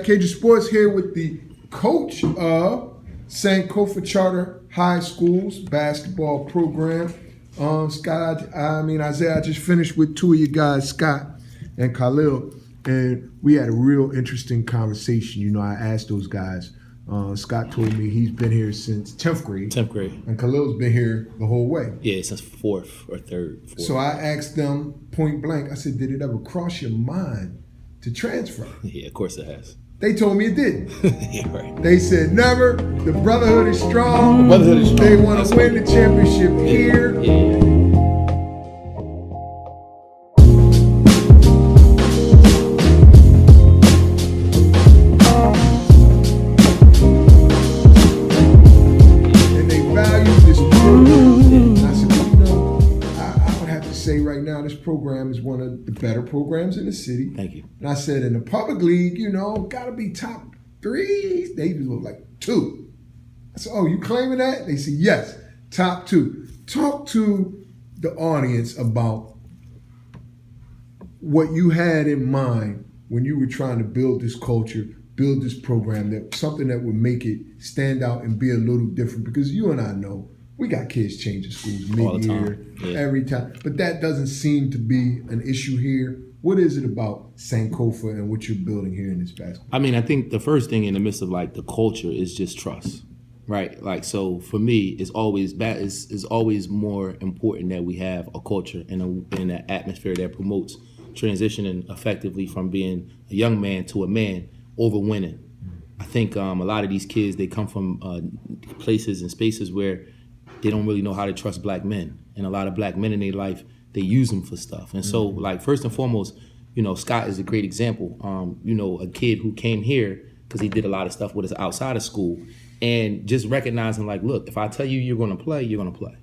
Cajun Sports here with the coach of Sankofa Charter High School's basketball program. Isaiah, I just finished with two of you guys, Scott and Khalil, and we had a real interesting conversation. You know, I asked those guys. Scott told me he's been here since 10th grade. 10th grade. And Khalil's been here the whole way. Yeah, since fourth or third. So I asked them point blank, I said, did it ever cross your mind to transfer? Yeah, of course it has. They told me it didn't. Yeah, right. They said never. The brotherhood is strong. The brotherhood is strong. They want to win the championship here. Yeah. And they value this program. And I said, well, you know, I would have to say right now this program is one of the better programs in the city. Thank you. And I said, in the public league, you know, got to be top 3. They even look like 2. I said, oh, you claiming that? They said, yes, top 2. Talk to the audience about what you had in mind when you were trying to build this culture, build this program, that something that would make it stand out and be a little different. Because you and I know we got kids changing schools mid-year, every time. But that doesn't seem to be an issue here. What is it about Sankofa and what you're building here in this basketball? I mean, I think the first thing in the midst of like the culture is just trust, right? Like, so for me, it's always more important that we have a culture and an atmosphere that promotes transitioning effectively from being a young man to a man over winning. I think a lot of these kids, they come from places and spaces where they don't really know how to trust black men. And a lot of black men in their life, they use them for stuff. And so, like, first and foremost, you know, Scott is a great example. You know, a kid who came here because he did a lot of stuff with us outside of school, and just recognizing, like, look, if I tell you you're going to play, you're going to play.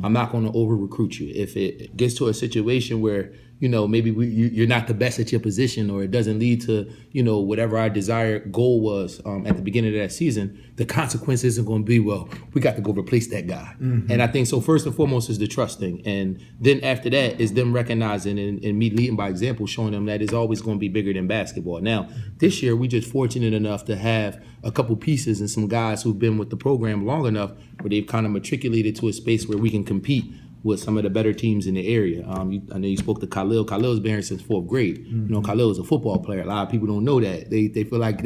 I'm not going to over-recruit you. If it gets to a situation where, you know, maybe you're not the best at your position, or it doesn't lead to, you know, whatever our desired goal was at the beginning of that season, the consequence isn't going to be, well, we got to go replace that guy. And I think so first and foremost is the trust thing. And then after that is them recognizing and me leading by example, showing them that it's always going to be bigger than basketball. Now, this year, we just fortunate enough to have a couple pieces and some guys who've been with the program long enough where they've kind of matriculated to a space where we can compete with some of the better teams in the area. I know you spoke to Khalil. Khalil's been here since 4th grade. You know, Khalil is a football player. A lot of people don't know that. They feel like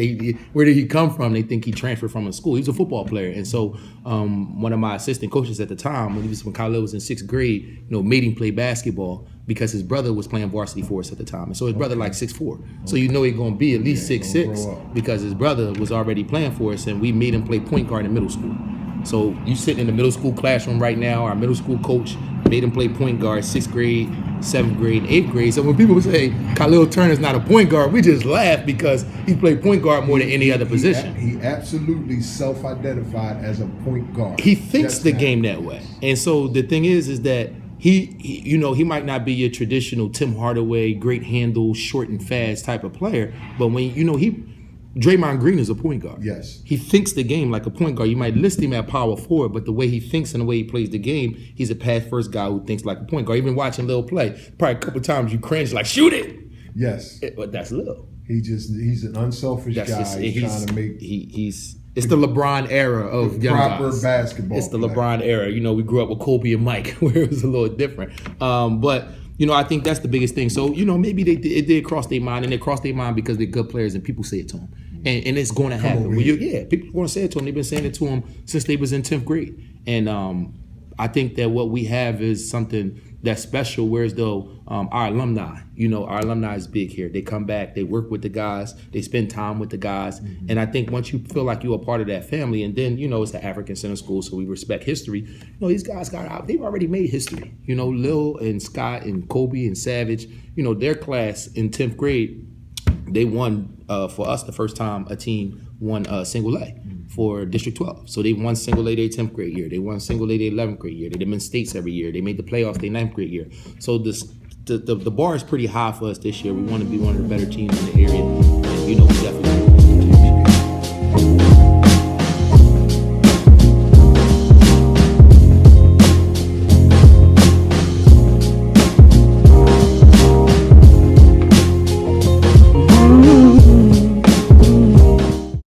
where did he come from? They think he transferred from a school. He's a football player. And so one of my assistant coaches at the time, when Khalil was in 6th grade, you know, made him play basketball because his brother was playing varsity for us at the time. And so his brother like 6'4". So you know he's going to be at least 6'6", because his brother was already playing for us, and we made him play point guard in middle school. So you sitting in the middle school classroom right now, our middle school coach made him play point guard 6th grade, 7th grade, 8th grade. So when people say Khalil Turner's not a point guard, we just laugh because he played point guard more than any other position. He absolutely self-identified as a point guard. He thinks the game that way. And so the thing is that he you know, he might not be your traditional Tim Hardaway, great handle, short and fast type of player, but when, you know, Draymond Green is a point guard. Yes. He thinks the game like a point guard. You might list him at power forward, but the way he thinks and the way he plays the game, he's a pass-first guy who thinks like a point guard. Even watching Lil play, probably a couple times you cringe like, shoot it. Yes. But that's Lil. He's an unselfish guy. He's trying to make... It's the LeBron era of young proper guys. Basketball. It's the LeBron era. You know, we grew up with Kobe and Mike, where it was a little different. But you know, I think that's the biggest thing. So, you know, maybe it did cross their mind, and it crossed their mind because they're good players and people say it to them. And it's going to happen. People are going to say it to them. They've been saying it to them since they was in 10th grade. And I think that what we have is something that's special, whereas though our alumni, you know, our alumni is big here. They come back, they work with the guys, they spend time with the guys. And I think once you feel like you're a part of that family, and then, you know, it's the African Center School, so we respect history. You know, these guys got out, they've already made history. You know, Lil and Scott and Kobe and Savage, you know, their class in 10th grade, they won, for us, the first time a team won single A for District 12. So they won single A their 10th grade year. They won single A their 11th grade year. They've been states every year. They made the playoffs their 9th grade year. So the bar is pretty high for us this year. We want to be one of the better teams in the area. And, you know, we definitely